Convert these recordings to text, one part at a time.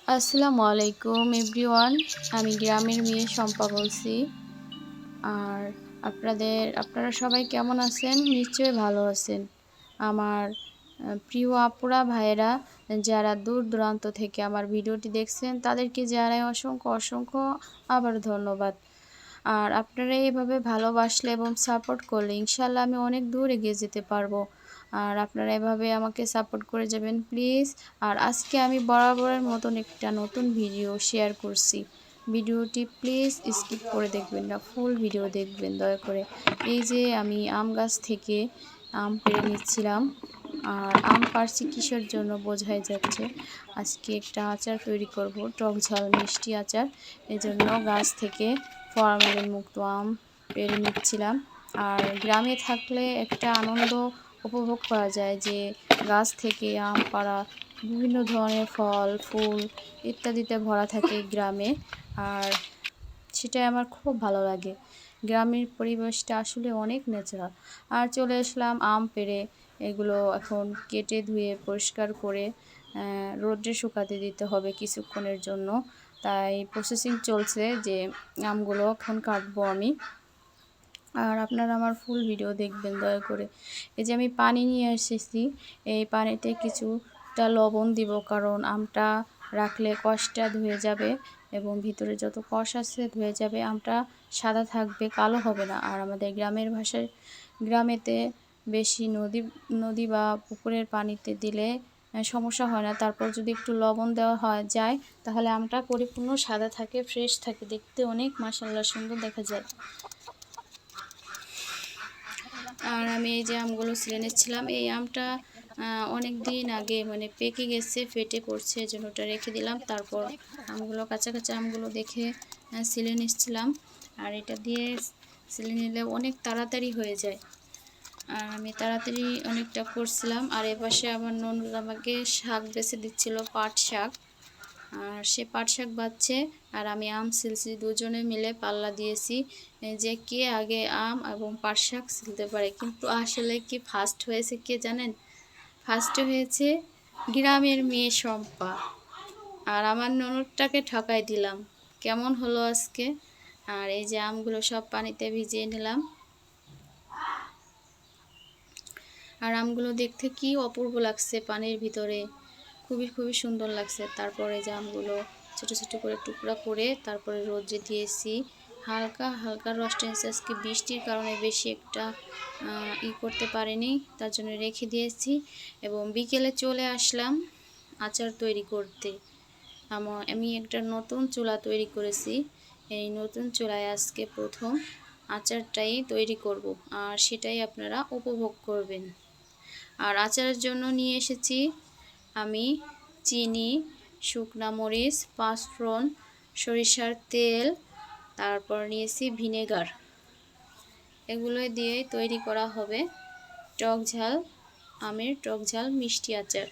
আসসালামু আলাইকুম এভরিওয়ান, আমি গ্রামের মেয়ে শম্পা বলছি। আর আপনারা সবাই কেমন আছেন? নিশ্চয়ই ভালো আছেন। আমার প্রিয় আপুরা ভাইয়েরা যারা দূর দূরান্ত থেকে আমার ভিডিওটি দেখছেন তাদেরকে জানাই অসংখ্য অসংখ্য আবার ধন্যবাদ। আর আপনারা এইভাবে ভালোবাসলে এবং সাপোর্ট করলে ইনশাল্লাহ আমি অনেক দূর এগিয়ে যেতে পারবো। আর আপনারা এভাবে আমাকে সাপোর্ট করে যাবেন প্লিজ। আর আজকে আমি বরাবরের মতন একটা নতুন ভিডিও শেয়ার করছি। ভিডিওটি প্লিজ স্কিপ করে দেখবেন না, ফুল ভিডিও দেখবেন দয়া করে। এই যে আমি আম গাছ থেকে আম পেড়ে নিচ্ছিলাম। আর আম পাড়ছি কিসের জন্য বোঝাই যাচ্ছে। আজকে একটা আচার তৈরি করব, টক ঝাল মিষ্টি আচার। এজন্য গাছ থেকে ফরমালিন মুক্ত আম পেড়ে নিচ্ছিলাম। আর গ্রামে থাকলে একটা আনন্দ উপভোগ করা যায় যে গাছ থেকে আম পাড়া, বিভিন্ন ধরনের ফল ফুল ইত্যাদিতে ভরা থাকে গ্রামে। আর সেটাই আমার খুব ভালো লাগে। গ্রামের পরিবেশটা আসলে অনেক ন্যাচারাল। আর চলে আসলাম আম পেড়ে, এগুলো এখন কেটে ধুয়ে পরিষ্কার করে রোদ্রে শুকাতে দিতে হবে কিছুক্ষণের জন্য। তাই প্রসেসিং চলছে যে আমগুলো এখন কাটবো আমি। আর আপনারা আমার ফুল ভিডিও দেখবেন দয়া করে। এই যে আমি পানি নিয়ে এসেছি, এই পানিতে কিছুটা লবণ দিব, কারণ আমটা রাখলে কষটা ধুয়ে যাবে এবং ভিতরে যত কষ আছে ধুয়ে যাবে, আমটা সাদা থাকবে, কালো হবে না। আর আমাদের গ্রামের ভাষায় গ্রামেতে বেশি নদী বা পুকুরের পানিতে দিলে সমস্যা হয় না। তারপর যদি একটু লবণ দেওয়া যায় তাহলে আমটা পরিপূর্ণ সাদা থাকে, ফ্রেশ থাকে, দেখতে অনেক মাশাআল্লাহ সুন্দর দেখা যায়। আর আমি এই যে আমগুলো ছিলে নিচ্ছিলাম। এই আমটা অনেক দিন আগে মানে পেকে গেছে, ফেটে পড়ছে, এজন্য ওটা রেখে দিলাম। তারপর আমগুলো কাঁচা কাঁচা আমগুলো দেখে ছিলে নিচ্ছিলাম। আর এটা দিয়ে ছিলে নিলে অনেক তাড়াতাড়ি হয়ে যায়। আর আমি তাড়াতাড়ি অনেকটা করছিলাম। আর এপাশে আমার ননদ আমাকে শাক বেছে দিচ্ছিল, পাট শাক। আর সে পাট শাক বাচ্ছে আর আমি আম ছিলছি, দুজনে মিলে পাল্লা দিয়েছি যে কে আগে আম এবং পাট শাক ছিলতে পারে। কিন্তু আসলে কি ফার্স্ট হয়েছে কে জানেন? ফার্স্ট হয়েছে গ্রামের মেয়ে শম্পা। আর আমার ননদটাকে ঠকাই দিলাম। কেমন হলো আজকে? আর এই যে আমগুলো সব পানিতে ভিজিয়ে নিলাম। আর আমগুলো দেখতে কি অপূর্ব লাগছে পানির ভিতরে, খুবই খুবই সুন্দর লাগছে। তারপরে যে আমগুলো ছোট ছোট করে টুকরা করে তারপরে রোদে দিয়েছি, হালকা হালকা রস টেনেছে। আজকে বৃষ্টির কারণে বেশি একটা করতে পারিনি, তার জন্য রেখে দিয়েছি। এবং বিকেলে চলে আসলাম আচার তৈরি করতে। আমি একটা নতুন চুলা তৈরি করেছি। এই নতুন চুলায় আজকে প্রথম আচারটাই তৈরি করব, আর সেটাই আপনারা উপভোগ করবেন। আর আচারের জন্য নিয়ে এসেছি আমি চিনি, শুকনা মরিচ, পাঁচফোড়ন, সরিষার তেল, তারপর নিয়েছি ভিনেগার। এগুলো দিয়ে তৈরি করা হবে আমের টক ঝাল মিষ্টি আচার।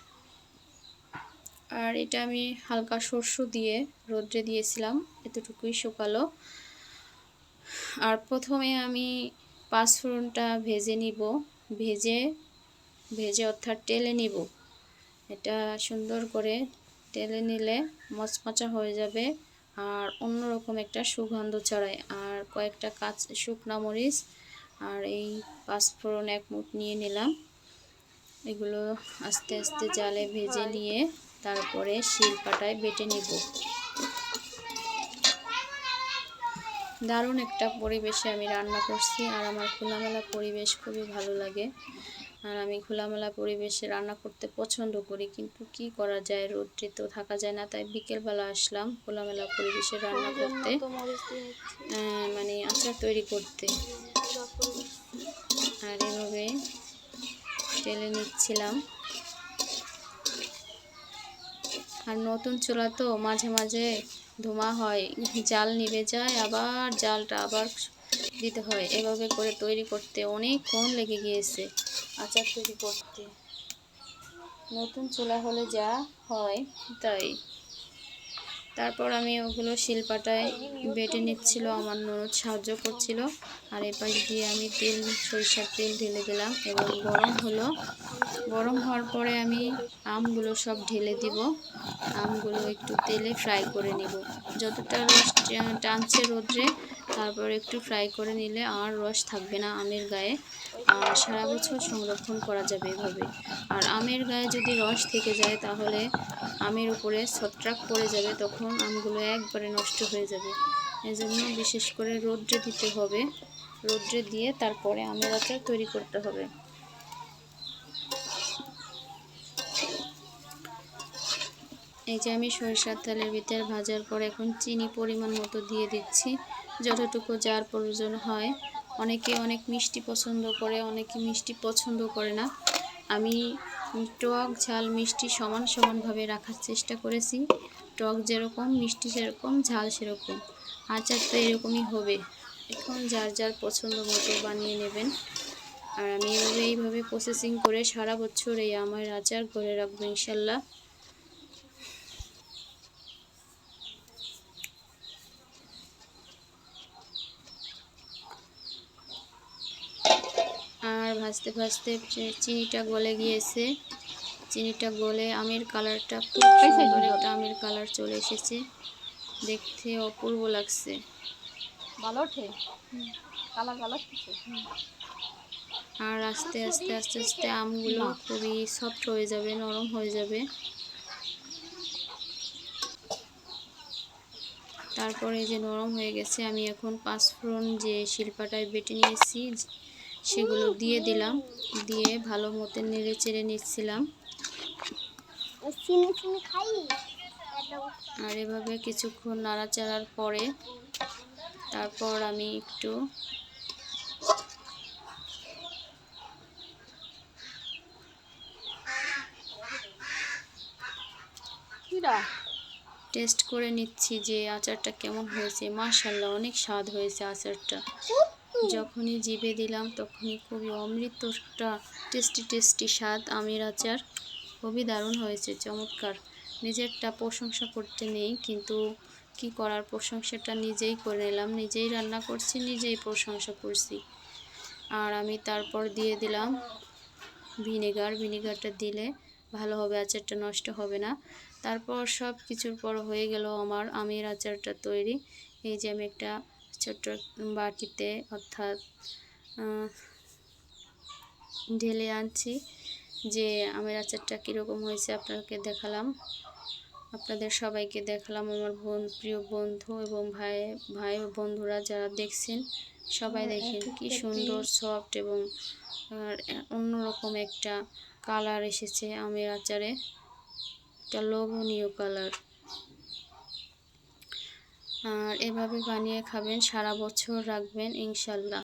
আর এটা আমি হালকা সরষে দিয়ে রোদ্রে দিয়েছিলাম, এতটুকুই শুকালো। আর প্রথমে আমি পাঁচফোড়নটা ভেজে নিব, ভেজে অর্থাৎ টেলে নিব। এটা সুন্দর করে টেলে নিলে মচমচা হয়ে যাবে আর অন্যরকম একটা সুগন্ধ ছড়ায়। আর কয়েকটা শুকনা মরিচ আর এই পাঁচফোড়ন এক মুঠ নিয়ে নিলাম। এগুলো আস্তে আস্তে জালে ভেজে নিয়ে তারপরে শিলপাটায় বেটে নিব। দারুণ একটা পরিবেশে আমি রান্না করছি। আর আমার খোলামেলা পরিবেশ খুবই ভালো লাগে। আর আমি খোলামেলা পরিবেশে রান্না করতে পছন্দ করি, কিন্তু কি করা যায়, রোদে তো থাকা যায় না। তাই বিকেলবেলা আসলাম খোলামেলা পরিবেশে রান্না করতে, মানে আচার তৈরি করতে। আর এভাবে টেলে নিচ্ছিলাম। আর নতুন চুলা তো মাঝে মাঝে ধোঁয়া হয়, জাল নিভে যায়, আবার জালটা আবার দিতে হয়। এভাবে করে তৈরি করতে অনেকক্ষণ লেগে গিয়েছে আচার তৈরি করতে। নতুন চুলা হলে যা হয় তাই। তারপর আমি ওগুলো শিলপাটায় বেটে নিচ্ছিল, আমার ননদ সাহায্য করছিল। আর এই পাশ দিয়ে আমি সরিষার তেল ঢেলে দিলাম এবং গরম হলো। গরম হওয়ার পরে আমি আমগুলো সব ঢেলে দিব। আমগুলো একটু তেলে ফ্রাই করে নিব, যতটা রস টানছে রোদ্রে তারপর একটু ফ্রাই করে নিলে আর রস থাকবে না আমের গায়ে, আর সারা বছর সংরক্ষণ করা যাবে এভাবে। আর আমের গায়ে যদি রস থেকে যায় তাহলে আমের উপরে ছত্রাক পড়ে যাবে, তখন আমগুলো একবারে নষ্ট হয়ে যাবে। এজন্য বিশেষ করে রোদ্রে দিতে হবে, রোদ্রে দিয়ে তারপরে আমের আচার তৈরি করতে হবে। এই যে আমি সরিষার তেলের ভিতর ভাজার পর এখন চিনি পরিমাণ মতো দিয়ে দিচ্ছি, যতটুকু যার প্রয়োজন হয়। অনেকে অনেক মিষ্টি পছন্দ করে, অনেকে মিষ্টি পছন্দ করে না। আমি টক ঝাল মিষ্টি সমান সমানভাবে রাখার চেষ্টা করেছি। টক যেরকম, মিষ্টি সেরকম, ঝাল সেরকম। আচার তো এরকমই হবে। এখন যার যার পছন্দ মতো বানিয়ে নেবেন। আর আমি এইভাবে প্রসেসিং করে সারা বছর এই আমের আচার করে রাখবো ইনশাল্লাহ। আর ভাজতে ভাজতে চিনিটা গলে গিয়েছে, চিনিটা গলে আমের কালারটা খুব সুন্দর একটা আমের কালার চলে এসেছে, দেখতে অপূর্ব লাগছে। ভালো ওঠে, কালার ভালো আসছে। আর আস্তে আস্তে আস্তে আস্তে আমগুলো খুবই সফট হয়ে যাবে, নরম হয়ে যাবে। তারপরে যে নরম হয়ে গেছে, আমি এখন পাঁচফোড়ন যে শিলপাটায় বেটে নিয়েছি সেগুলো দিয়ে দিলাম, দিয়ে ভালো মতো নেড়ে চেড়ে নিচ্ছিলাম। আর এভাবে কিছুক্ষণ নাড়াচাড়ার পরে তারপর আমি একটু টেস্ট করে নিচ্ছি যে আচারটা কেমন হয়েছে। মাশাআল্লাহ, অনেক স্বাদ হয়েছে আচারটা। যখনই জিভে দিলাম তখনই খুবই অমৃত একটা টেস্টি টেস্টি স্বাদ আমের আচার, খুবই দারুণ হয়েছে, চমৎকার। নিজেরটা প্রশংসা করতে নেই, কিন্তু কি করার, প্রশংসাটা নিজেই করে নিলাম, নিজেই রান্না করছি, নিজেই প্রশংসা করছি। আর আমি তারপর দিয়ে দিলাম ভিনেগার, ভিনেগারটা দিলে ভালো হবে, আচারটা নষ্ট হবে না। তারপর সব কিছুর পর হয়ে গেল আমার আমের আচারটা তৈরি। এই যে আমি একটা ছোট্ট বাটিতে অর্থাৎ ঢেলে আনছি যে আমের আচারটা কীরকম হয়েছে আপনাকে দেখালাম, আপনাদের সবাইকে দেখালাম। আমার প্রিয় বন্ধু এবং ভাই বন্ধুরা যারা দেখছেন সবাই দেখেন কি সুন্দর সফট এবং অন্যরকম একটা কালার এসেছে আমের আচারে, একটা লোভনীয় কালার। আর এভাবে বানিয়ে খাবেন, সারা বছর রাখবেন ইনশাল্লাহ।